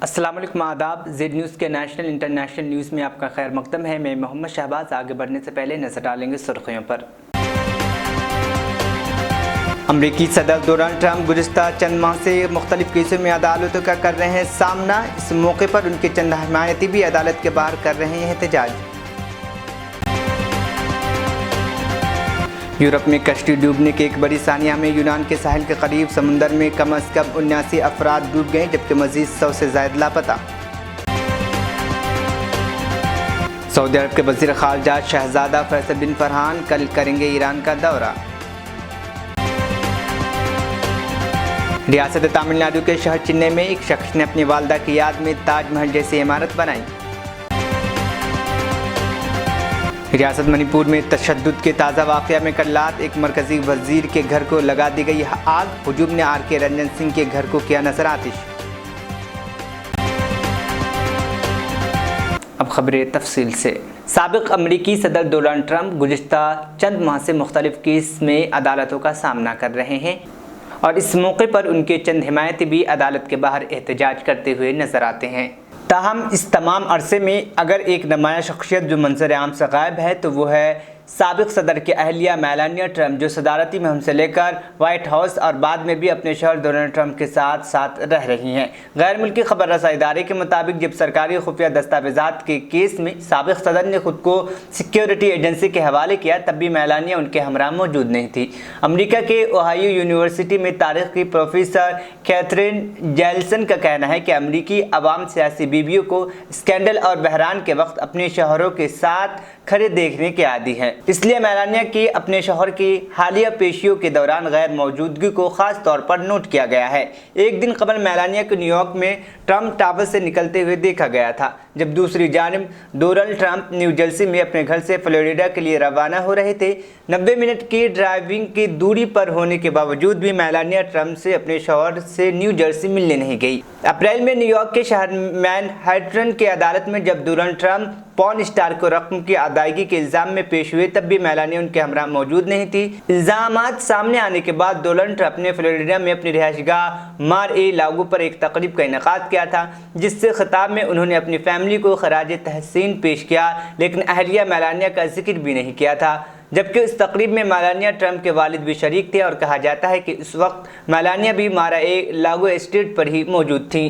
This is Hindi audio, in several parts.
अस्सलाम वालेकुम, आदाब। जेड न्यूज़ के नेशनल इंटरनेशनल न्यूज़ में आपका खैर मकदम है। मैं मोहम्मद शहबाज। आगे बढ़ने से पहले नजर डालेंगे सुर्खियों पर। अमरीकी सदर डोनाल्ड ट्रंप गुज़िश्ता चंद माह से मुख्तलिफ केसों में अदालतों का कर रहे हैं सामना। इस मौके पर उनके चंद हिमायती भी अदालत के बाहर कर रहे हैं एहतजाज। यूरोप में कश्ती डूबने के एक बड़ी सानिया में यूनान के साहिल के करीब समुंदर में कम अज़ कम 79 अफराद डूब गए, जबकि मज़ीद 100 से ज़ायद लापता। सऊदी अरब के वज़ीर ख़ारजा शहज़ादा फैसल बिन फरहान कल करेंगे ईरान का दौरा। रियासत तमिलनाडु के शहर चेन्नई में एक शख्स ने अपनी वालदा की याद में ताजमहल जैसी इमारत बनाई। रियासत मणिपुर में तशद्दुद के ताज़ा वाक़या में कल रात एक मरकज़ी वज़ीर के घर को लगा दी गई आग। हुजूम ने आर के रंजन सिंह के घर को किया नज़र आतिश। अब खबरें तफसील से। साबिक़ अमरीकी सदर डोनाल्ड ट्रंप गुज़िश्ता चंद माह से मुख्तलिफ केस में अदालतों का सामना कर रहे हैं और इस मौके पर उनके चंद हिमायती भी अदालत के बाहर एहतजाज करते हुए नजर आते हैं। ताहम इस तमाम अरसे में अगर एक नुमाया शख्सियत जो मंजर आम से गायब है तो वो है साबिक़ सदर के अहलिया मेलानिया ट्रंप, जो सदारती मुहिम से लेकर वाइट हाउस और बाद में भी अपने शौहर डोनाल्ड ट्रंप के साथ साथ रह रही हैं। गैर मुल्की खबर रसा इदारे के मुताबिक जब सरकारी खुफिया दस्तावेजात के केस में साबिक़ सदर ने खुद को सिक्योरिटी एजेंसी के हवाले किया, तब भी मेलानिया उनके हमरा मौजूद नहीं थी। अमरीका के ओहायो यूनिवर्सिटी में तारीख की प्रोफेसर कैथरीन जेल्सन का कहना है कि अमरीकी अवाम सियासी बीवियों को स्कैंडल और बहरान के वक्त अपने शौहरों के साथ खड़े देखने के आदी हैं, इसलिए मेलानिया की अपने शौहर की हालिया पेशियों के दौरान गैर मौजूदगी को खास तौर पर नोट किया गया है। एक दिन कबल मेलानिया को न्यूयॉर्क में ट्रंप टावर से निकलते हुए देखा गया था, जब दूसरी जानिब डोनाल्ड ट्रंप न्यू जर्सी में अपने घर से फ्लोरिडा के लिए रवाना हो रहे थे। 90 मिनट की ड्राइविंग की दूरी पर होने के बावजूद भी मेलानिया ट्रंप से अपने शौहर से न्यू जर्सी मिलने नहीं गई। अप्रैल में न्यूयॉर्क के शहर मैनहट्टन की अदालत में जब डोनाल्ड ट्रंप पॉर्न स्टार को रकम की अदायगी के इल्ज़ाम में पेश हुए, तब भी मेलानिया उनके हमरा मौजूद नहीं थी। इल्ज़ामात सामने आने के बाद डोनाल्ड ट्रंप ने फ्लोरिडा में अपनी रिहाइशगाह मार-ए-लागो पर एक तकरीब का इनेकाद किया था, जिससे खिताब में उन्होंने अपनी फैमिली को खराज तहसीन पेश किया, लेकिन अहलिया मेलानिया का जिक्र भी नहीं किया था। जबकि इस तकरीब में मेलानिया ट्रंप के वालिद भी शरीक थे और कहा जाता है कि इस वक्त मेलानिया भी मार-ए-लागो स्ट्रीट पर ही मौजूद थी।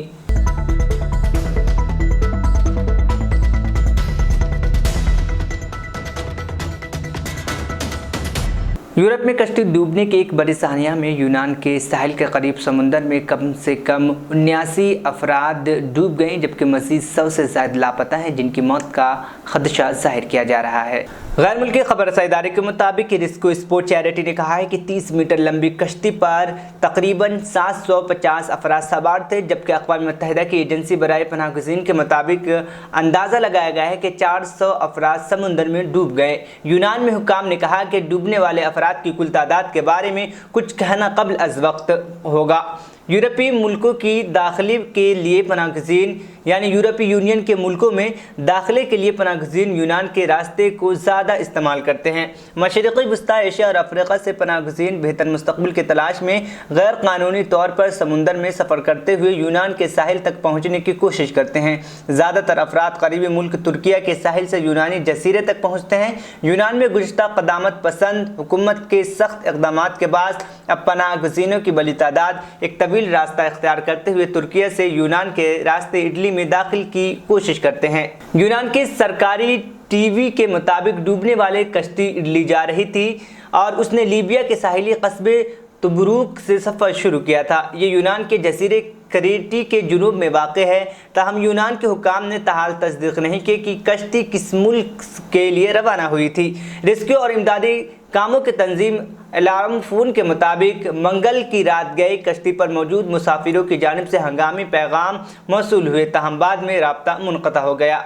यूरोप में कश्ती डूबने के एक बड़ी सानिया में यूनान के साहिल के करीब समुंदर में कम से कम 79 अफराद डूब गए, जबकि मज़ीद 100 से ज़ायद लापता हैं, जिनकी मौत का खदशा जाहिर किया जा रहा है। गैर मुल्की खबर रसा इदारे के मुताबिक रिस्को स्पोर्ट चैरिटी ने कहा है कि 30 मीटर लंबी कश्ती पर तकरीबन 750 अफराद सवार थे, जबकि अक़वाम मुत्तहिदा की एजेंसी बराए पनाहगज़ीन के मुताबिक अंदाज़ा लगाया गया है कि 400 अफराद समुंदर में डूब गए। यूनान में हुकाम ने कहा कि डूबने वाले अफराद की कुल तादाद के बारे में कुछ कहना कब्ल अज़ वक्त होगा। यूरोपीय मुल्कों की दाखिले के लिए पनाहगज़ीन यानी यूरोपीय यूनियन के मुल्कों में दाखिले के लिए पनाहगज़ीन यूनान के रास्ते को ज़्यादा इस्तेमाल करते हैं। मशरिक़ी वस्ती एशिया और अफ्रीका से पनाहगज़ीन बेहतर मुस्तक़बिल की तलाश में गैर कानूनी तौर पर समुंदर में सफ़र करते हुए यूनान के साहिल तक पहुँचने की कोशिश करते हैं। ज़्यादातर अफराद करीबी मुल्क तुर्किया के साहिल से यूनानी जसीरे तक पहुँचते हैं। यूनान में गुज़िश्ता क़दामत पसंद हुकूमत के सख्त इक़दामात के बाद अब पनाहगज़ीनों की बड़ी तादाद एक तवील रास्ता इख्तियार करते हुए तुर्किया से यूनान के रास्ते इटली में दाखिल की कोशिश करते हैं। यूनान के सरकारी टीवी के मुताबिक डूबने वाले कश्ती इटली जा रही थी और उसने लीबिया के साहिली कस्बे तुब्रूक से सफ़र शुरू किया था। ये यूनान के जसीरे क्रेटी के जुनूब में वाक़ है। ताहम यूनान के हुकाम ने ताहाल तस्दीक नहीं की कि कश्ती किस मुल्क के लिए रवाना हुई थी। रेस्क्यू और इमदादी कामों के तंजीम अलार्म फ़ोन के मुताबिक मंगल की रात गए कश्ती पर मौजूद मुसाफिरों की जानिब से हंगामी पैगाम मौसूल हुए, ताहम बाद में राब्ता मुनक़ता हो गया।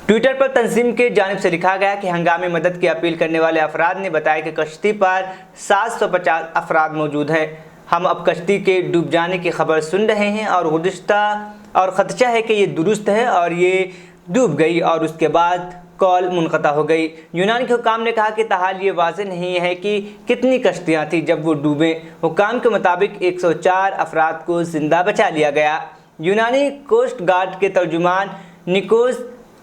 ट्विटर पर तंजीम के जानिब से लिखा गया कि हंगामी मदद की अपील करने वाले अफराद ने बताया कि कश्ती पर 750 अफराद मौजूद हैं। हम अब कश्ती के डूब जाने की खबर सुन रहे हैं और गुज़िश्ता और ख़दशा है कि ये दुरुस्त है और ये डूब गई और उसके बाद कॉल मुनक़ता हो गई। यूनान के हुकाम ने कहा कि ताहाल ये वाज़ेह नहीं है कि कितनी कश्तियाँ थीं जब वो डूबें। हुकाम के मुताबिक 104 अफराद को ज़िंदा बचा लिया गया। यूनानी कोस्ट गार्ड के तर्जुमान निकोस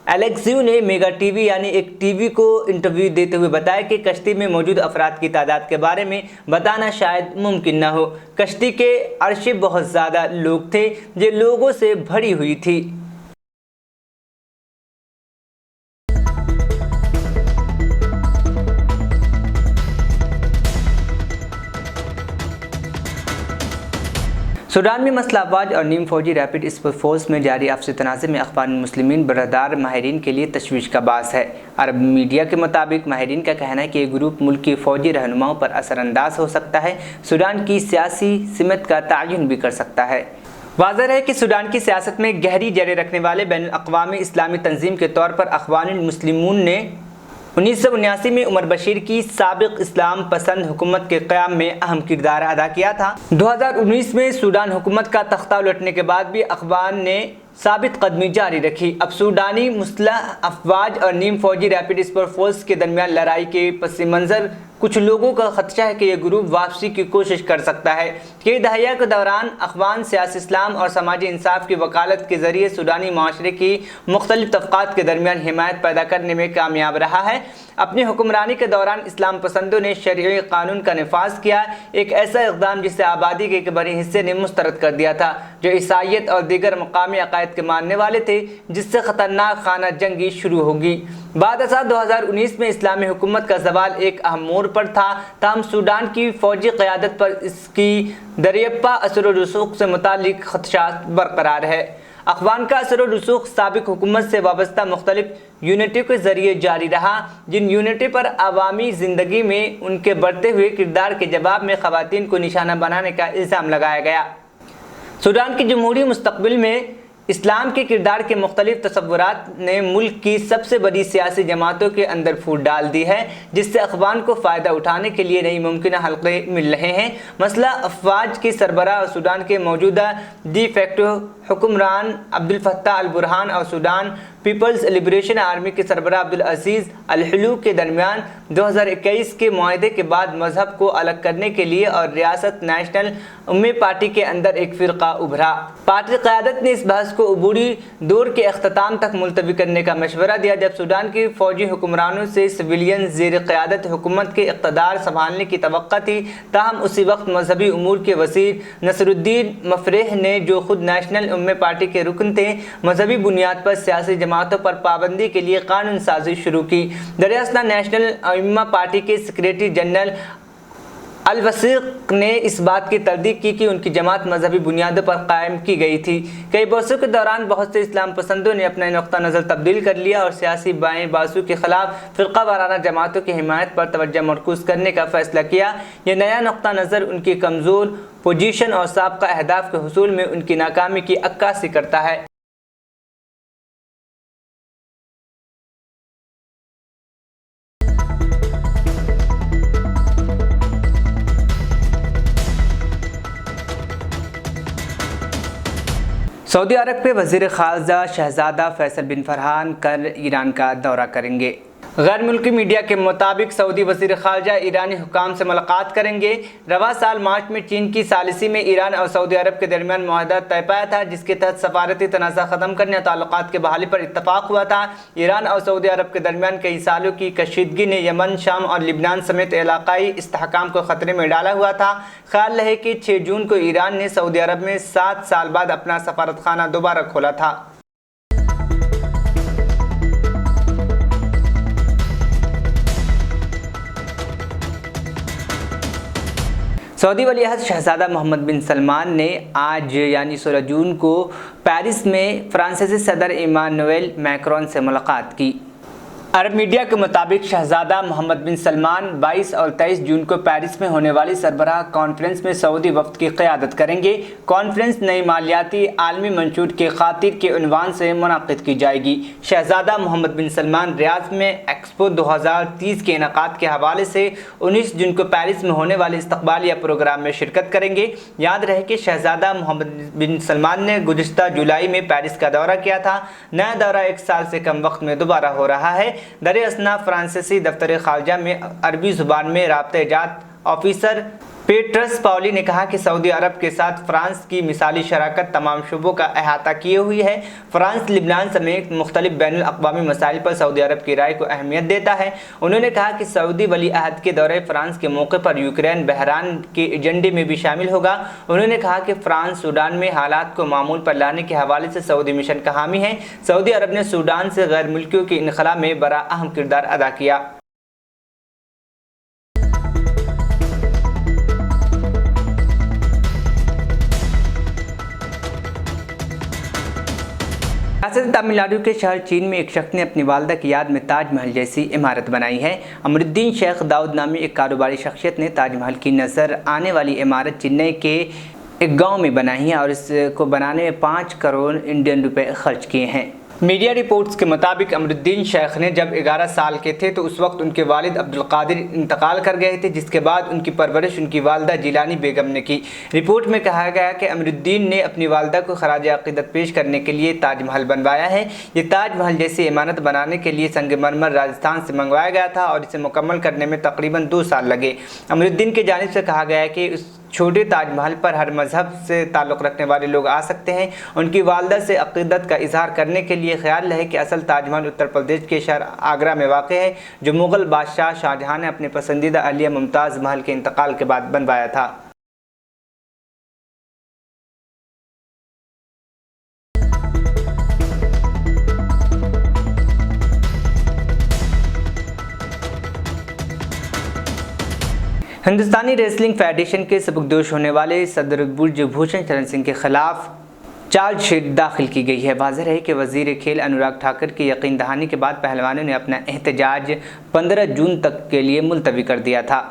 एलेक्सियो ने मेगा टीवी यानी एक टीवी को इंटरव्यू देते हुए बताया कि कश्ती में मौजूद अफराद की तादाद के बारे में बताना शायद मुमकिन न हो। कश्ती के अर्शे बहुत ज़्यादा लोग थे, जो लोगों से भरी हुई थी। सूडान में मसला अफवाज और नीम फौजी रैपिड स्पोर्ट फोर्स में जारी आपसी तनाज़े में अख़वान मुस्लिमीन बरदार माहिरीन के लिए तशवीश का बास है। अरब मीडिया के मुताबिक माहिरीन का कहना है कि ये ग्रुप मुल्क की फ़ौजी रहनुमाओं पर असरअंदाज हो सकता है, सूडान की सियासी सिमत का तयन भी कर सकता है। वाज़ेह है कि सूडान की सियासत में गहरी जड़ें रखने वाले बैनुल अक़वामी इस्लामी तंजीम के तौर पर अख़वानुल मुस्लिमून ने 1979 में उमर बशीर की साबिक इस्लाम पसंद हुकूमत के क़याम में अहम किरदार अदा किया था। 2019 में सूडान हुकूमत का तख्ता उलटने के बाद भी अख़वान ने साबित कदमी जारी रखी। अब सूडानी मुस्लह अफवाज और नीम फौजी रैपिड स्पोर्ट फोर्स के दरमियान लड़ाई के पस मंज़र कुछ लोगों का खदशा है कि यह ग्रुप वापसी की कोशिश कर सकता है। कई दहाइयों के दौरान अख़वान सियासी इस्लाम और समाजी इंसाफ की वकालत के ज़रिए सूडानी माशरे की मुख्तलिफ तबक़ात के दरमियान हिमायत पैदा करने में कामयाब रहा है। अपनी हुक्मरानी के दौरान इस्लाम पसंदों ने शरई कानून का नफाज किया, एक ऐसा इक़दाम जिसे आबादी के एक बड़े हिस्से ने मुस्तरद कर दिया था, जो ईसाईयत और दीगर मकामी अकायद के मानने वाले थे, जिससे ख़तरनाक खाना जंगी शुरू होगी। बाद 2019 में इस्लामी हुकूमत का ज़वाल एक अहम मोड़ पर था, ताहम सूडान की फ़ौजी क़यादत पर इसकी दरियप्पा असर व रसूख से मुतालिक ख़दशात बरकरार है। अख़वान का असर व रसूख साबिक़ हुकूमत से वाबस्ता मुख्तलिफ यूनिटी के ज़रिए जारी रहा, जिन यूनिटी पर अवामी ज़िंदगी में उनके बढ़ते हुए किरदार के जवाब में ख़वातीन को निशाना बनाने का इल्ज़ाम लगाया गया। सूडान की जमहूरी मुस्तक़बिल में इस्लाम के किरदार के मुख्तलिफ तसव्वुरात ने मुल्क की सबसे बड़ी सियासी जमातों के अंदर फूट डाल दी है, जिससे अख़वान को फ़ायदा उठाने के लिए नई मुमकिन हल्के मिल रहे हैं। मसला अफवाज की सरबराह और सूडान के मौजूदा डी फैक्टो हुक्मरान अब्दुल फत्ताह अल बुरहान और सूडान पीपल्स लिबरेशन आर्मी के सरबराह अब्दुल अजीज़ अल हुलू के दरमियान 2021 के मुआहदे के बाद मजहब को अलग करने के लिए और रियासत नेशनल उम्मी पार्टी के अंदर एक फ़िरका उभरा। पार्टी क़यादत ने इस बहस को अबूरी दौर के अख्ताम तक मुलतवी करने का मशवरा दिया, जब सूडान की फ़ौजी हुक्मरानों से सिविलियन ज़ेर क़यादत हुकूमत के इक़्तिदार संभालने की तवक्का थी। ताहम उसी वक्त मजहबी उमूर के वज़ीर नसरुद्दीन मफरेह ने, जो खुद नेशनल उम्मी पार्टी के रुकन थे, मजहबी बुनियाद पर सियासी जमातों पर पाबंदी के लिए कानून साजी शुरू की। दरअसल नेशनल उम्मा पार्टी के सेक्रेटरी जनरल अल वसीक़ ने इस बात की तरदीद की कि उनकी जमात मजहबी बुनियादों पर कायम की गई थी। कई बहसों के दौरान बहुत से इस्लाम पसंदों ने अपना नुक्ता नज़र तब्दील कर लिया और सियासी बाएँ बाजू के ख़िलाफ़ फ़िरका वाराना जमातों की हिमायत पर तवज्जो मरकूज़ करने का फ़ैसला किया। यह नया नुक्ता नज़र उनकी कमज़ोर पोजीशन और साबका अहदाफ के हुसूल में उनकी नाकामी की अक्कासी करता है। सऊदी अरब के वज़ीर ख़ारजा शहज़ादा फैसल बिन फरहान कल ईरान का दौरा करेंगे। गैर मुल्की मीडिया के मुताबिक सऊदी वज़ीर ख़ारजा ईरानी हुकाम से मुलाकात करेंगे। रवा साल मार्च में चीन की सालिसी में ईरान और सऊदी अरब के दरमियान मुआहदा तय पाया था, जिसके तहत सफारती तनाज़ा ख़त्म करने और ताल्लुकात के बहाली पर इत्तफ़ाक़ हुआ था। ईरान और सऊदी अरब के दरमियान कई सालों की कशीदगी ने यमन, शाम और लिबनान समेत इलाक़ाई इस्तेहकाम को ख़तरे में डाला हुआ था। ख्याल रहे कि 6 जून को ईरान ने सऊदी अरब में 7 साल बाद अपना सफारतखाना दोबारा खोला था। सऊदी वलीअहद शहज़ादा मोहम्मद बिन सलमान ने आज यानी 16 जून को पेरिस में फ्रांसीसी सदर इमानुएल मैक्रोन से मुलाकात की। अरब मीडिया के मुताबिक शहज़ादा मोहम्मद बिन सलमान 22 और 23 जून को पेरिस में होने वाली सरबराह कॉन्फ्रेंस में सऊदी वफ़द की क़यादत करेंगे। कॉन्फ्रेंस नई मालियाती आलमी मंशूर के खातिर के उन्वान से मुनक़िद की जाएगी। शहज़ादा मोहम्मद बिन सलमान रियाद में एक्सपो 2030 के इनेकाद के हवाले से 19 जून को पेरिस में होने वाले इस्तक़बालिया प्रोग्राम में शिरकत करेंगे। याद रहे कि शहज़ादा मोहम्मद बिन सलमान ने गुज़िश्ता जुलाई में पेरिस का दौरा किया था। नया दौरा 1 साल से कम वक्त में दोबारा हो रहा है। दर असना फ्रांसीसी दफ्तर ख़ारजा में अरबी ज़ुबान में राब्ता-ए-जात ऑफिसर पेट्रस पाउली ने कहा कि सऊदी अरब के साथ फ्रांस की मिसाली शराकत तमाम शुबों का अहाता किए हुई है। फ्रांस लिबनान समेत मुख्तलिफ बैनुल अक़वामी मसाइल पर सऊदी अरब की राय को अहमियत देता है। उन्होंने कहा कि सऊदी वली अहद के दौरे फ्रांस के मौके पर यूक्रेन बहरान के एजेंडे में भी शामिल होगा। उन्होंने कहा कि फ्रांस सूडान में हालात को मामूल पर लाने के हवाले से सऊदी मिशन का हामी है। सऊदी अरब ने सूडान से गैर मुल्कियों के इनखला में बड़ा अहम किरदार अदा किया। रियासत तमिलनाडु के शहर चीन में एक शख्स ने अपनी वालदा की याद में ताजमहल जैसी इमारत बनाई है। अमरुद्दीन शेख दाऊद नामी एक कारोबारी शख्सियत ने ताजमहल की नज़र आने वाली इमारत चेन्नई के एक गांव में बनाई है और इसको बनाने में 5 करोड़ इंडियन रुपए खर्च किए हैं। मीडिया रिपोर्ट्स के मुताबिक अमरुद्दीन शेख ने जब 11 साल के थे तो उस वक्त उनके वालिद अब्दुल कादिर इंतकाल कर गए थे, जिसके बाद उनकी परवरिश उनकी वालदा जिलानी बेगम ने की। रिपोर्ट में कहा गया कि अमरुद्दीन ने अपनी वालदा को खराज अक़ीदत पेश करने के लिए ताजमहल बनवाया है। ये ताजमहल जैसी इमारत बनाने के लिए संगमरमर राजस्थान से मंगवाया गया था और इसे मुकम्मल करने में तकरीबन 2 साल लगे। अमरुद्दीन की जानिब से कहा गया है कि उस छोटे ताजमहल पर हर मज़हब से ताल्लुक़ रखने वाले लोग आ सकते हैं। उनकी वालदा से अक़ीदत का इजहार करने के लिए ख्याल है कि असल ताजमहल उत्तर प्रदेश के शहर आगरा में वाक़ है, जो मुग़ल बादशाह शाहजहाँ ने अपने पसंदीदा अहलिया मुमताज़ महल के इंतकाल के बाद बनवाया था। हिंदुस्तानी रेसलिंग फेडरेशन के सबकदोश होने वाले सदर ब्रिजभूषण शरण सिंह के खिलाफ चार्जशीट दाखिल की गई है। वाज़ेह है कि वज़ीर खेल अनुराग ठाकुर की यकीन दहानी के बाद पहलवानों ने अपना एहतजाज 15 जून तक के लिए मुलतवी कर दिया था।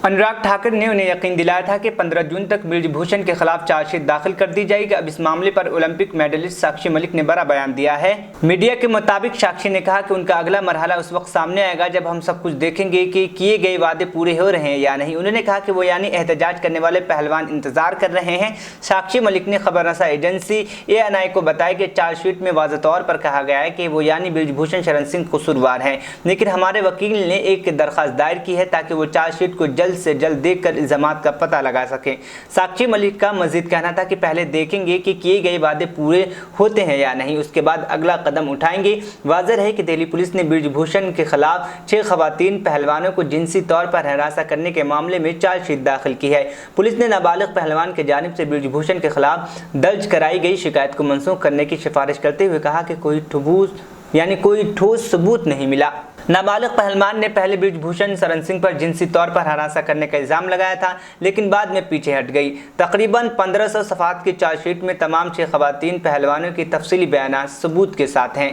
अनुराग ठाकुर ने उन्हें यकीन दिलाया था कि 15 जून तक ब्रिजभूषण के खिलाफ चार्जशीट दाखिल कर दी जाएगी। अब इस मामले पर ओलंपिक मेडलिस्ट साक्षी मलिक ने बड़ा बयान दिया है। मीडिया के मुताबिक साक्षी ने कहा कि उनका अगला मरहला उस वक्त सामने आएगा जब हम सब कुछ देखेंगे कि किए गए वादे पूरे हो रहे हैं या नहीं। उन्होंने कहा कि वो यानी एहतजाज करने वाले पहलवान इंतजार कर रहे हैं। साक्षी मलिक ने खबररसा एजेंसी ANI को बताया कि चार्जशीट में वाज़ेह तौर पर कहा गया है कि वो यानी ब्रिजभूषण शरण सिंह कसूरवार हैं, लेकिन हमारे वकील ने एक दरख्वास्त दायर की है ताकि वो चार्जशीट को जल्द से जल्द देखकर इल्जामात का पता लगा सकें। साक्षी मलिक का मजीद कहना था कि पहले देखेंगे कि किए गए वादे पूरे होते हैं या नहीं, उसके बाद अगला कदम उठाएंगे। वाज़ेह है कि दिल्ली पुलिस ने ब्रिजभूषण के खिलाफ 6 खवातीन पहलवानों को जिनसी तौर पर हरासा करने के मामले में चार्जशीट दाखिल की है। पुलिस ने नाबालिग पहलवान की जानिब से ब्रिजभूषण के खिलाफ दर्ज कराई गई शिकायत को मनसूख करने की सिफारिश करते हुए कहा कि कोई ठोस सबूत नहीं मिला। नाबालिग पहलवान ने पहले ब्रिजभूषण शरण सिंह पर जिनसी तौर पर हरासा करने का इल्ज़ाम लगाया था, लेकिन बाद में पीछे हट गई। तकरीबन 1500 सफ़ात की चार्जशीट में तमाम 6 खवातीन पहलवानों की तफसीली बयान सबूत के साथ हैं।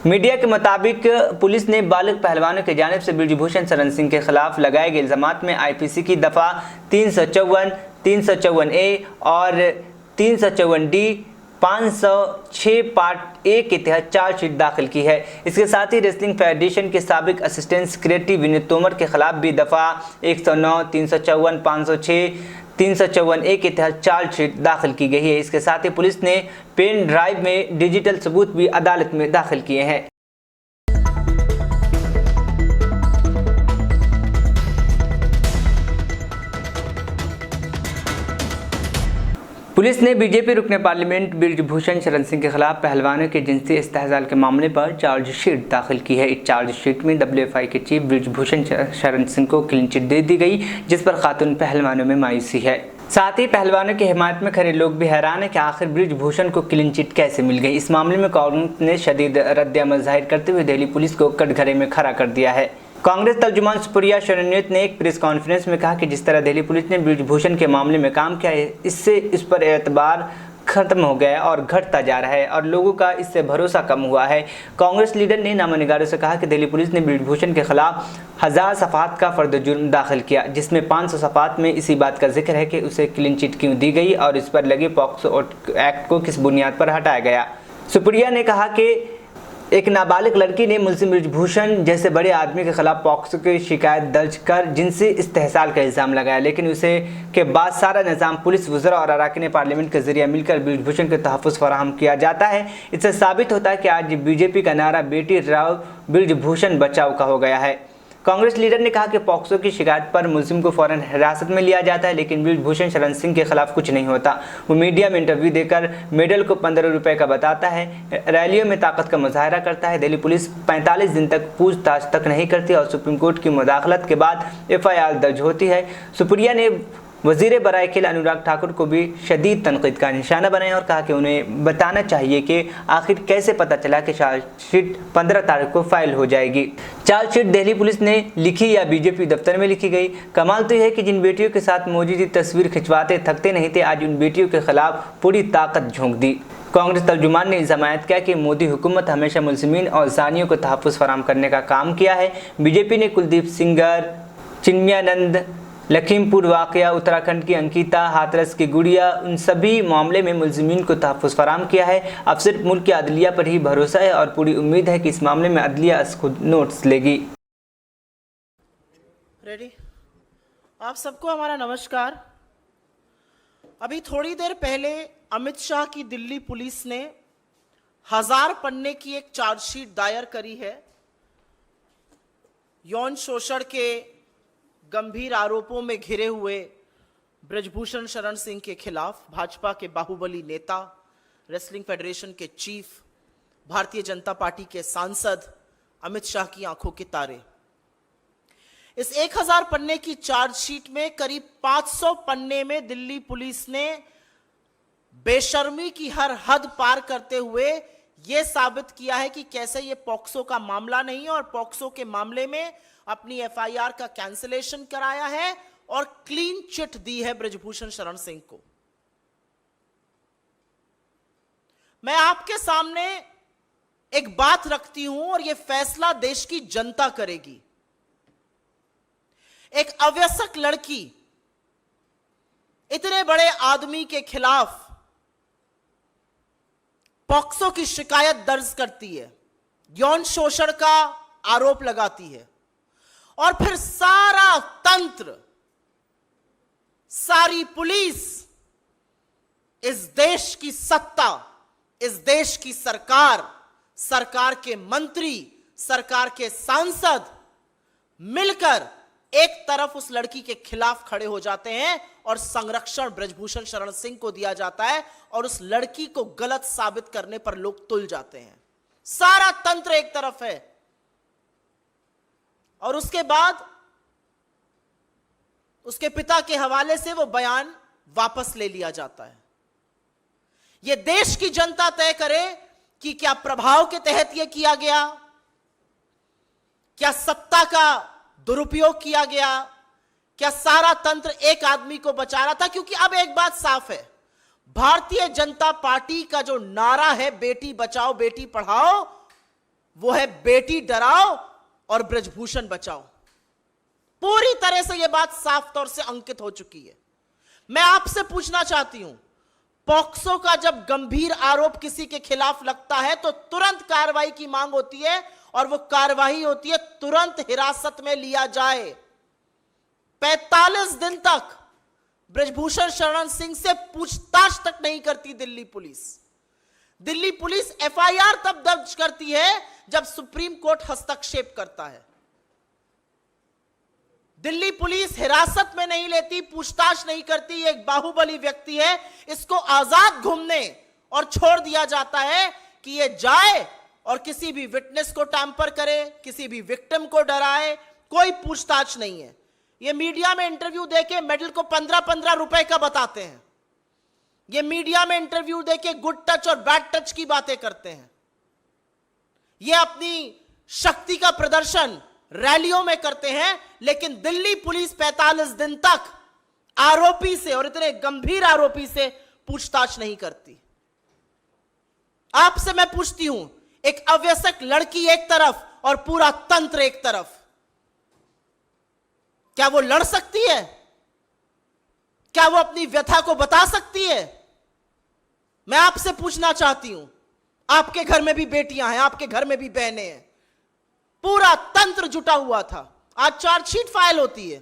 मीडिया के मुताबिक पुलिस ने बालिग पहलवानों की जानिब से ब्रिजभूषण शरण सिंह के खिलाफ लगाए गए इल्ज़ामात में IPC की दफ़ा 354, 354A और 354D 506 पार्ट 1 के तहत चार्जशीट दाखिल की है। इसके साथ ही रेसलिंग फेडरेशन के साबिक असिस्टेंट सेक्रेटरी विनीत तोमर के खिलाफ भी दफ़ा 109, 354, 506, 354A के तहत चार्जशीट दाखिल की गई है। इसके साथ ही पुलिस ने पेन ड्राइव में डिजिटल सबूत भी अदालत में दाखिल किए हैं। पुलिस ने बीजेपी रुकने पार्लियामेंट ब्रिजभूषण शरण सिंह के खिलाफ पहलवानों के जिनसी इस्तेहसाल के मामले पर चार्जशीट दाखिल की है। इस चार्जशीट में WFI के चीफ ब्रिजभूषण शरण सिंह को क्लीन चिट दे दी गई, जिस पर खातून पहलवानों में मायूसी है। साथ ही पहलवानों की हिमायत में खड़े लोग भी हैरान है कि आखिर ब्रिजभूषण को क्लीन चिट कैसे मिल गई। इस मामले में कांग्रेस ने शदीद रद्द-ए-अमल जाहिर करते हुए दिल्ली पुलिस को कटघरे में खड़ा कर दिया है। कांग्रेस तर्जुमान सुप्रिया शरण्यत ने एक प्रेस कॉन्फ्रेंस में कहा कि जिस तरह दिल्ली पुलिस ने ब्रिजभूषण के मामले में काम किया है, इससे इस पर एतबार खत्म हो गया और घटता जा रहा है और लोगों का इससे भरोसा कम हुआ है। कांग्रेस लीडर ने नामनिगारों से कहा कि दिल्ली पुलिस ने ब्रिजभूषण के खिलाफ 1000 सफ़ात का फर्द जुर्म दाखिल किया, जिसमें 500 सफ़ात में इसी बात का जिक्र है कि उसे क्लीन चिट क्यों दी गई और इस पर लगे पॉक्सो एक्ट को किस बुनियाद पर हटाया गया। सुप्रिया ने कहा कि एक नाबालिग लड़की ने मुलजिम ब्रिजभूषण जैसे बड़े आदमी के खिलाफ पॉक्सो की शिकायत दर्ज कर जिनसी इस्तेहसाल का इल्ज़ाम लगाया, लेकिन उसे के बाद सारा निज़ाम पुलिस, वज़रा और अरकान पार्लियामेंट के ज़रिए मिलकर ब्रिजभूषण के तहफ़्फ़ुज़ फराहम किया जाता है। इससे साबित होता है कि आज BJP का नारा बेटी राव ब्रिजभूषण बचाओ का हो गया है। कांग्रेस लीडर ने कहा कि पॉक्सो की शिकायत पर मुलजिम को फौरन हिरासत में लिया जाता है, लेकिन ब्रजभूषण शरण सिंह के खिलाफ कुछ नहीं होता। वो मीडिया में इंटरव्यू देकर मेडल को 15 रुपए का बताता है, रैलियों में ताकत का मुजाहरा करता है। दिल्ली पुलिस 45 दिन तक पूछताछ तक नहीं करती और सुप्रीम कोर्ट की मुदाखलत के बाद FIR दर्ज होती है। सुप्रिया ने वजीर बराए खेल अनुराग ठाकुर को भी शदीद तनकीद का निशाना बनाया और कहा कि उन्हें बताना चाहिए कि आखिर कैसे पता चला कि चार्जशीट 15 तारीख को फाइल हो जाएगी। चार्जशीट दिल्ली पुलिस ने लिखी या बीजेपी दफ्तर में लिखी गई। कमाल तो यह है कि जिन बेटियों के साथ मौजूद तस्वीर खिंचवाते थकते नहीं थे, आज उन बेटियों के खिलाफ पूरी ताकत झोंक दी। कांग्रेस तर्जुमान ने इल्जाम किया कि मोदी हुकूमत हमेशा मुलजिमीन और जानियों को तहफ़्फ़ुज़ फराहम करने का काम किया है। बीजेपी ने कुलदीप सिंगर, चिन्मयानंद, लखीमपुर वाकया, उत्तराखंड की अंकिता, हाथरस की गुड़िया, उन सभी मामले में मुलजिमीन को तहफ़्फ़ुज़ फराहम किया है। अब सिर्फ मुल्क की अदलिया पर ही भरोसा है और पूरी उम्मीद है कि इस मामले में अदलिया खुद नोट्स लेगी। रेडी? आप सबको हमारा नमस्कार। अभी थोड़ी देर पहले अमित शाह की दिल्ली पुलिस ने 1000 पन्ने की एक चार्जशीट दायर करी है यौन शोषण के गंभीर आरोपों में घिरे हुए ब्रजभूषण शरण सिंह के खिलाफ। भाजपा के बाहुबली नेता, रेसलिंग फेडरेशन के चीफ, भारतीय जनता पार्टी के सांसद अमित शाह की आंखों के तारे। इस 1000 पन्ने की चार्जशीट में करीब 500 पन्ने में दिल्ली पुलिस ने बेशर्मी की हर हद पार करते हुए यह साबित किया है कि कैसे यह पॉक्सो का मामला नहीं है और पॉक्सो के मामले में अपनी FIR का कैंसिलेशन कराया है और क्लीन चिट दी है ब्रजभूषण शरण सिंह को। मैं आपके सामने एक बात रखती हूं और यह फैसला देश की जनता करेगी। एक अवयस्क लड़की इतने बड़े आदमी के खिलाफ पॉक्सो की शिकायत दर्ज करती है, यौन शोषण का आरोप लगाती है और फिर सारा तंत्र, सारी पुलिस, इस देश की सत्ता, इस देश की सरकार, सरकार के मंत्री, सरकार के सांसद मिलकर एक तरफ उस लड़की के खिलाफ खड़े हो जाते हैं और संरक्षण ब्रजभूषण शरण सिंह को दिया जाता है और उस लड़की को गलत साबित करने पर लोग तुल जाते हैं। सारा तंत्र एक तरफ है और उसके बाद उसके पिता के हवाले से वो बयान वापस ले लिया जाता है। यह देश की जनता तय करे कि क्या प्रभाव के तहत यह किया गया, क्या सत्ता का दुरुपयोग किया गया, क्या सारा तंत्र एक आदमी को बचा रहा था। क्योंकि अब एक बात साफ है, भारतीय जनता पार्टी का जो नारा है बेटी बचाओ बेटी पढ़ाओ, वो है बेटी डराओ और ब्रजभूषण बचाओ। पूरी तरह से यह बात साफ तौर से अंकित हो चुकी है। मैं आपसे पूछना चाहती हूं, पॉक्सो का जब गंभीर आरोप किसी के खिलाफ लगता है तो तुरंत कार्रवाई की मांग होती है और वो कार्रवाई होती है तुरंत हिरासत में लिया जाए। 45 दिन तक ब्रजभूषण शरण सिंह से पूछताछ तक नहीं करती Delhi police. Delhi police FIR तब दर्ज करती है जब सुप्रीम कोर्ट हस्तक्षेप करता है। दिल्ली पुलिस हिरासत में नहीं लेती, पूछताछ नहीं करती। एक बाहुबली व्यक्ति है, इसको आजाद घूमने और छोड़ दिया जाता है कि ये जाए और किसी भी विटनेस को टैंपर करे, किसी भी विक्टिम को डराए। कोई पूछताछ नहीं है। ये मीडिया में इंटरव्यू देके मेडल को 15-15 रुपए का बताते हैं। ये मीडिया में इंटरव्यू देके गुड टच और बैड टच की बातें करते हैं। ये अपनी शक्ति का प्रदर्शन रैलियों में करते हैं, लेकिन दिल्ली पुलिस 45 दिन तक आरोपी से, और इतने गंभीर आरोपी से, पूछताछ नहीं करती। आपसे मैं पूछती हूं, एक अवयस्क लड़की एक तरफ और पूरा तंत्र एक तरफ, क्या वो लड़ सकती है? क्या वो अपनी व्यथा को बता सकती है? मैं आपसे पूछना चाहती हूं, आपके घर में भी बेटियां हैं, आपके घर में भी बहनें हैं, पूरा तंत्र जुटा हुआ था। आज चार्जशीट फाइल होती है,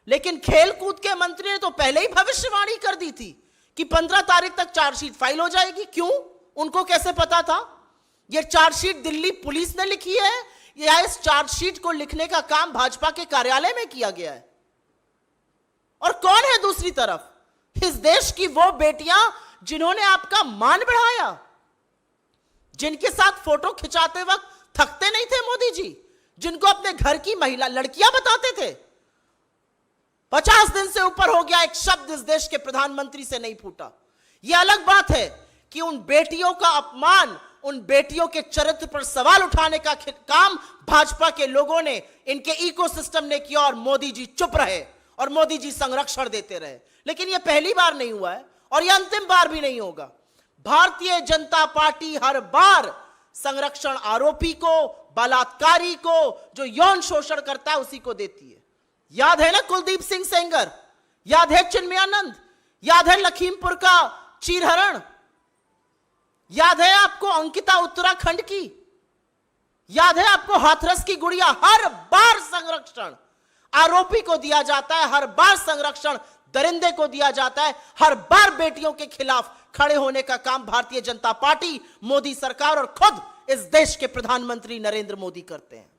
लेकिन खेलकूद के मंत्री ने तो पहले ही भविष्यवाणी कर दी थी कि 15 तारीख तक चार्जशीट फाइल हो जाएगी। क्यों? उनको कैसे पता था? यह चार्जशीट दिल्ली पुलिस ने लिखी है या इस चार्जशीट को लिखने का काम भाजपा के कार्यालय में किया गया है? और कौन है दूसरी तरफ? इस देश की वो बेटियां जिन्होंने आपका मान बढ़ाया, जिनके साथ फोटो खिंचाते वक्त थकते नहीं थे मोदी जी, जिनको अपने घर की महिला लड़कियां बताते थे। 50 दिन से ऊपर हो गया, एक शब्द इस देश के प्रधानमंत्री से नहीं फूटा। यह अलग बात है कि उन बेटियों का अपमान, उन बेटियों के चरित्र पर सवाल उठाने का काम भाजपा के लोगों ने, इनके इकोसिस्टम ने किया और मोदी जी चुप रहे और मोदी जी संरक्षण देते रहे। लेकिन यह पहली बार नहीं हुआ है और यह अंतिम बार भी नहीं होगा। भारतीय जनता पार्टी हर बार संरक्षण आरोपी को, बलात्कारी को, जो यौन शोषण करता है उसी को देती है। याद है ना कुलदीप सिंह सेंगर, याद है चिन्मयानंद, याद है लखीमपुर का चीरहरण, याद है आपको अंकिता उत्तराखंड की, याद है आपको हाथरस की गुड़िया। हर बार संरक्षण आरोपी को दिया जाता है, हर बार संरक्षण दरिंदे को दिया जाता है, हर बार बेटियों के खिलाफ खड़े होने का काम भारतीय जनता पार्टी, मोदी सरकार और खुद इस देश के प्रधानमंत्री नरेंद्र मोदी करते हैं।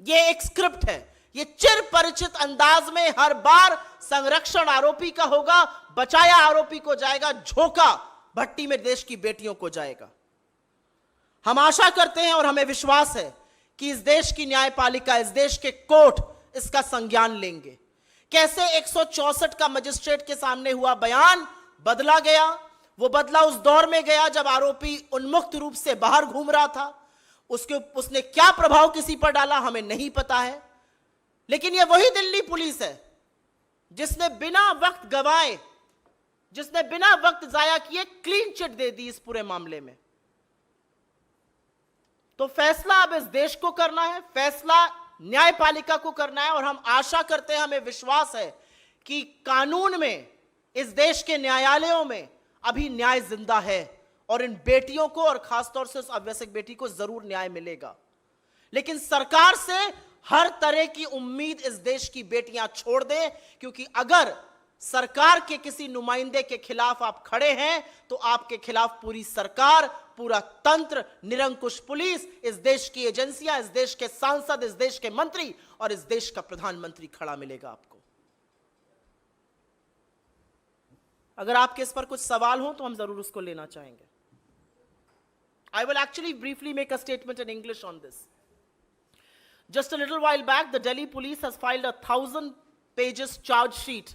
यह एक स्क्रिप्ट है, यह चिर परिचित अंदाज में हर बार संरक्षण आरोपी का होगा, बचाया आरोपी को जाएगा, झोंका भट्टी में देश की बेटियों को जाएगा। हम आशा करते हैं और हमें विश्वास है कि इस देश की न्यायपालिका, इस देश के कोर्ट इसका संज्ञान लेंगे। कैसे 164 का मजिस्ट्रेट के सामने हुआ बयान बदला गया, वो बदला उस दौर में गया जब आरोपी उन्मुक्त रूप से बाहर घूम रहा था। उसने क्या प्रभाव किसी पर डाला हमें नहीं पता है, लेकिन यह वही दिल्ली पुलिस है जिसने बिना वक्त गवाए, जिसने बिना वक्त जाया किए क्लीन चिट दे दी इस पूरे मामले में। तो फैसला अब इस देश को करना है, फैसला न्यायपालिका को करना है और हम आशा करते हैं, हमें विश्वास है कि कानून में, इस देश के न्यायालयों में अभी न्याय जिंदा है और इन बेटियों को और खासतौर से उस अवैसक बेटी को जरूर न्याय मिलेगा। लेकिन सरकार से हर तरह की उम्मीद इस देश की बेटियां छोड़ दें, क्योंकि अगर सरकार के किसी नुमाइंदे के खिलाफ आप खड़े हैं तो आपके खिलाफ पूरी सरकार, पूरा तंत्र, निरंकुश पुलिस, इस देश की एजेंसियां, इस देश के सांसद, इस देश के मंत्री और इस देश का प्रधानमंत्री खड़ा मिलेगा आपको। अगर आपके इस पर कुछ सवाल हो तो हम जरूर उसको लेना चाहेंगे। I will actually briefly make a statement in English on this. Just a little while back, the Delhi police has filed a 1,000 pages charge sheet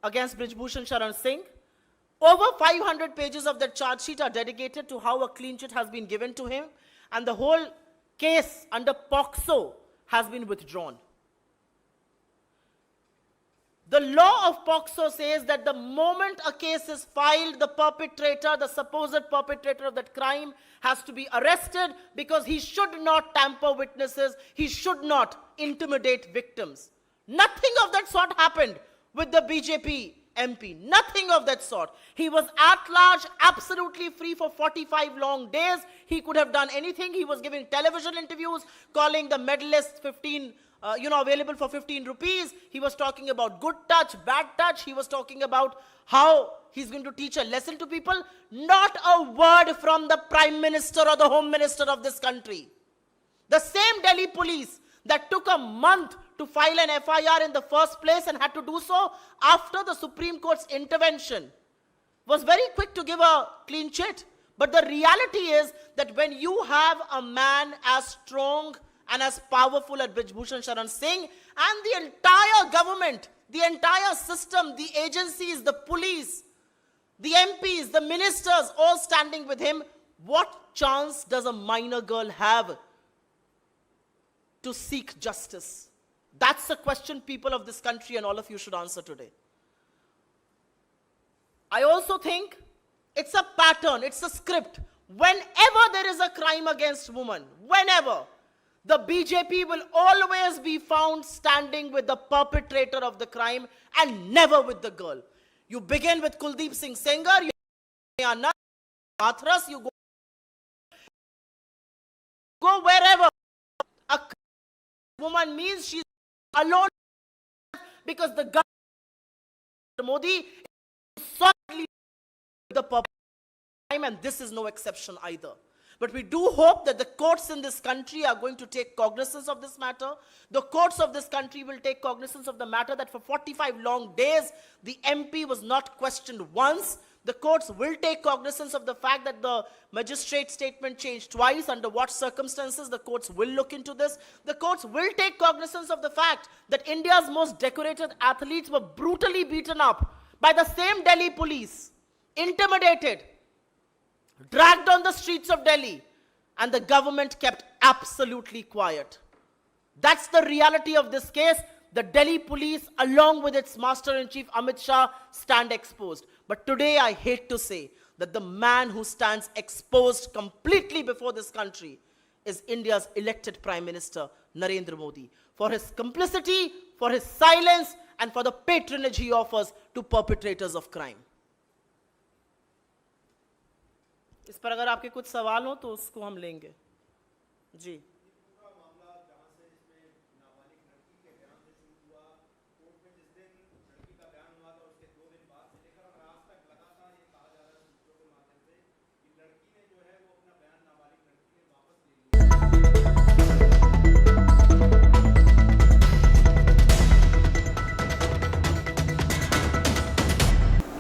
against Brijbhushan Sharan Singh. Over 500 pages of that charge sheet are dedicated to how a clean chit has been given to him, and the whole case under POCSO has been withdrawn. The law of POCSO says that the moment a case is filed, the perpetrator, the supposed perpetrator of that crime, has to be arrested because he should not tamper witnesses, he should not intimidate victims. Nothing of that sort happened with the BJP MP. Nothing of that sort. He was at large, absolutely free for 45 long days. He could have done anything. He was giving television interviews, calling the medalists available for 15 rupees. He was talking about good touch, bad touch. He was talking about how he's going to teach a lesson to people. Not a word from the Prime Minister or the Home Minister of this country. The same Delhi police that took a month to file an FIR in the first place and had to do so after the Supreme Court's intervention was very quick to give a clean chit. But the reality is that when you have a man as strong and as powerful as Brijbhushan Sharan Singh and the entire government, the entire system, the agencies, the police, the MPs, the ministers all standing with him, what chance does a minor girl have to seek justice? That's a question people of this country and all of you should answer today. I also think it's a pattern, it's a script. Whenever there is a crime against women, whenever, the BJP will always be found standing with the perpetrator of the crime and never with the girl. You begin with Kuldeep Singh Sengar, you go Hathras, you go wherever. A woman means she's alone because the government, Modi, is solidly the purpose of crime, and this is no exception either. But we do hope that the courts in this country are going to take cognizance of this matter. The courts of this country will take cognizance of the matter that for 45 long days, the MP was not questioned once. The courts will take cognizance of the fact that the magistrate statement changed twice. Under what circumstances, the courts will look into this. The courts will take cognizance of the fact that India's most decorated athletes were brutally beaten up by the same Delhi police, intimidated, dragged on the streets of Delhi, and the government kept absolutely quiet. That's the reality of this case. The Delhi police, along with its master-in-chief Amit Shah, stand exposed. But today I hate to say that the man who stands exposed completely before this country is India's elected Prime Minister, Narendra Modi, for his complicity, for his silence, and for the patronage he offers to perpetrators of crime. इस पर अगर आपके कुछ सवाल हो तो उसको हम लेंगे जी।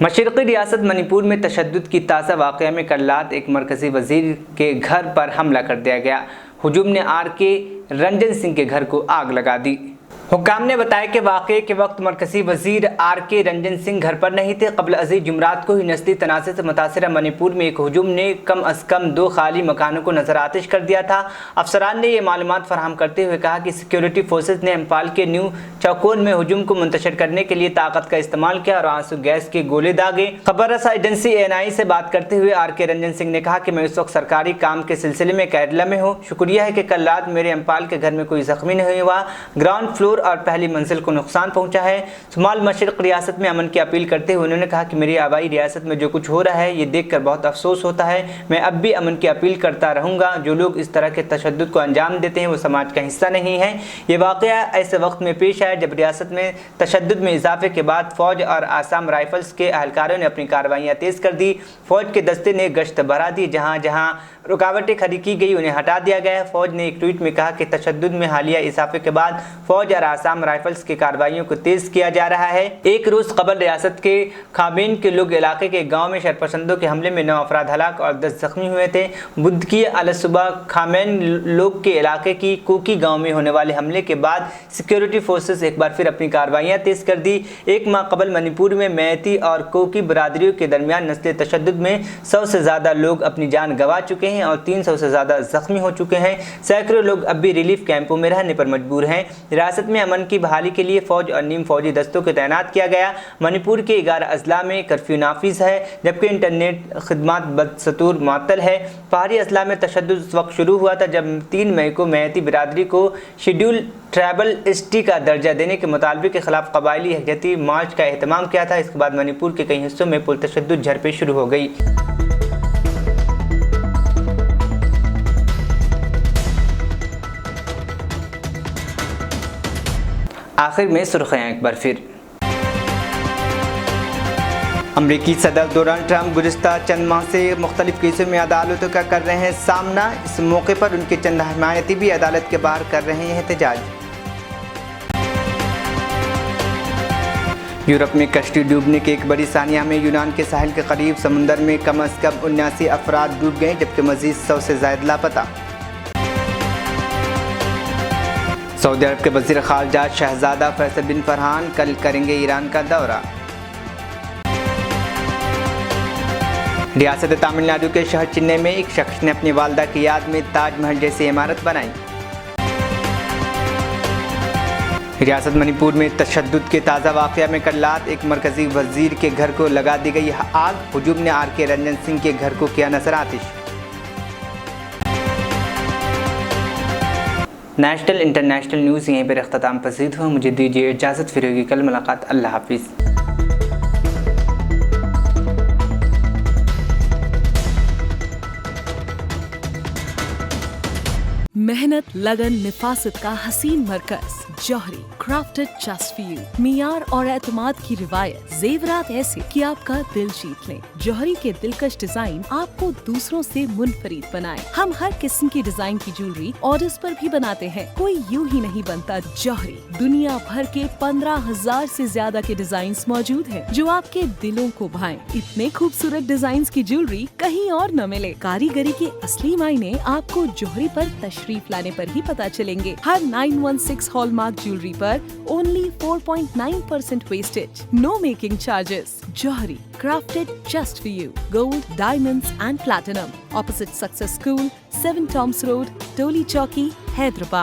मशरक़ी रियासत मणिपुर में तशद्दुद की ताज़ा वाक़या में कल रात एक मरकज़ी वज़ीर के घर पर हमला कर दिया गया। हुजूम ने आर.के. रंजन सिंह के घर को आग लगा दी। हुक्काम ने बताया कि वाक़े के वक्त मरकज़ी वज़ीर आर.के. रंजन सिंह घर पर नहीं थे। क़ब्ल अज़ीज़ जुमरात को ही नस्ली तनाज़े से मुतासिर मणिपुर में एक हुजूम ने कम अज़ कम 2 खाली मकानों को नज़र आतिश कर दिया था। अफसरान ने ये मालूमात फराहम करते हुए कहा कि सिक्योरिटी फोर्सेज ने इम्फाल के न्यू चौकोन में हुजूम को मुंतशिर करने के लिए ताकत का इस्तेमाल किया और आंसू गैस के गोले दागे। खबर रसा एजेंसी ANI से बात करते हुए आर.के. रंजन सिंह ने कहा कि मैं इस वक्त सरकारी काम के सिलसिले में केरला में हूँ। शुक्रिया है कि कल रात मेरे इम्फाल के घर में कोई ज़ख्मी नहीं हुआ। ग्राउंड फ्लोर और पहली मंजिल को नुकसान पहुंचा है। शुमाल मशरक़ रियासत में अमन की अपील करते हुए उन्होंने कहा कि मेरी आबाई रियासत में जो कुछ हो रहा है ये देखकर बहुत अफसोस होता है। मैं अब भी अमन की अपील करता रहूँगा। जो लोग इस तरह के तशद्दुद को अंजाम देते हैं वो समाज का हिस्सा नहीं है। ये वाक़या ऐसे वक्त में पेश आया जब रियासत में तशद्दुद में इजाफे के बाद फ़ौज और आसाम राइफल्स के अहलकारों ने अपनी कार्रवाइयाँ तेज़ कर दी। फ़ौज के दस्ते ने गश्त बढ़ा दी। जहाँ जहाँ रुकावटें खड़ी की गई उन्हें हटा दिया गया। फ़ौज ने एक ट्वीट में कहा कि तशद्दुद में हालिया इजाफे के बाद फ़ौज और आसाम राइफल्स की कार्रवाइयों को तेज़ किया जा रहा है। एक रोज़ कबल रियासत के खाबेन के लोग इलाके के गांव में शरपसंदों के हमले में 9 अफराद हलाक और 10 जख्मी हुए थे। बुध की अलसुबह खामेन लोग के इलाके की कोकी गांव में होने वाले हमले के बाद सिक्योरिटी फोर्सेस एक बार फिर अपनी कार्रवाइयाँ तेज़ कर दी। एक माह कबल मणिपुर में मैती और कोकी बरादरियों के दरमियान नस्ली तशद्दुद में 100 से ज़्यादा लोग अपनी जान गंवा चुके हैं और 300 से ज़्यादा जख्मी हो चुके हैं। सैकड़ों लोग अब भी रिलीफ कैंपों में रहने पर मजबूर हैं। रियासत में अमन की बहाली के लिए फ़ौज और नीम फौजी दस्तों को तैनात किया गया। मणिपुर के 11 अजला में कर्फ्यू नाफिज है जबकि इंटरनेट खिदमात बदस्तूर मुअत्तल है। पहाड़ी अजला में तशद्दुद उस वक्त शुरू हुआ था जब 3 मई को मैती बिरादरी को शेड्यूल ट्राइबल एसटी का दर्जा देने के मुतालबे के खिलाफ कबायली यकजहती मार्च का एहतमाम किया था। इसके बाद मणिपुर के कई हिस्सों में पुरतशद्दुद झड़पें शुरू हो गई। आखिर में सुर्खियां एक बार फिर। अमरीकी सदर डोनाल्ड ट्रंप गुज़िश्ता चंद माह से मुख्तलिफ केसों में अदालतों का कर रहे हैं सामना। इस मौके पर उनके चंद हिमायती भी अदालत के बाहर कर रहे हैं एहतजाज। यूरोप में कश्ती डूबने के एक बड़ी सानिया में यूनान के साहिल के करीब समुंदर में कम अज़ कम 79 अफराद डूब गए जबकि मज़ीद 100 से ज़ायद लापता। सऊदी अरब के वज़ीर ख़ारजा शहज़ादा फैसल बिन फरहान कल करेंगे ईरान का दौरा। रियासत तमिलनाडु के शहर चेन्नई में एक शख्स ने अपनी वालदा की याद में ताजमहल जैसी इमारत बनाई। रियासत मणिपुर में तशद्दुद के ताज़ा वाक़या में कल रात एक मरकज़ी वज़ीर के घर को लगा दी गई आग। हुजूम ने आर.के. रंजन सिंह के घर को किया नजर आतिश। नेशनल इंटरनेशनल न्यूज़ यहीं पर अख्ताम पसीद हो। मुझे दीजिए इजाज़त, फिर होगी कल मुलाकात। अल्लाह हाफिज़। मेहनत, लगन, निफासत का हसीन मरकज जौहरी, क्राफ्टेड जस्ट फॉर यू। मियार और एतमाद की रिवायत, जेवरात ऐसे कि आपका दिल जीत लें। जौहरी के दिलकश डिजाइन आपको दूसरों से मुनफरिद बनाए। हम हर किस्म की डिजाइन की ज्वेलरी ऑर्डर्स पर भी बनाते हैं, कोई यूं ही नहीं बनता। जौहरी दुनिया भर के 15,000 से ज्यादा के डिजाइन मौजूद हैं, जो आपके दिलों को भाएं। इतने खूबसूरत डिजाइन की ज्वेलरी कहीं और न मिले। कारीगरी के असली मायने आपको जौहरी पर तशरीफ लाने पर ही पता चलेंगे। हर 916 हॉलमार्क ज्वेलरी पर only 4.9% wastage, no making charges. जौहरी, crafted just for you. Gold, diamonds and platinum. Opposite Success School, 7 Toms Road, Toli Chowki, Hyderabad.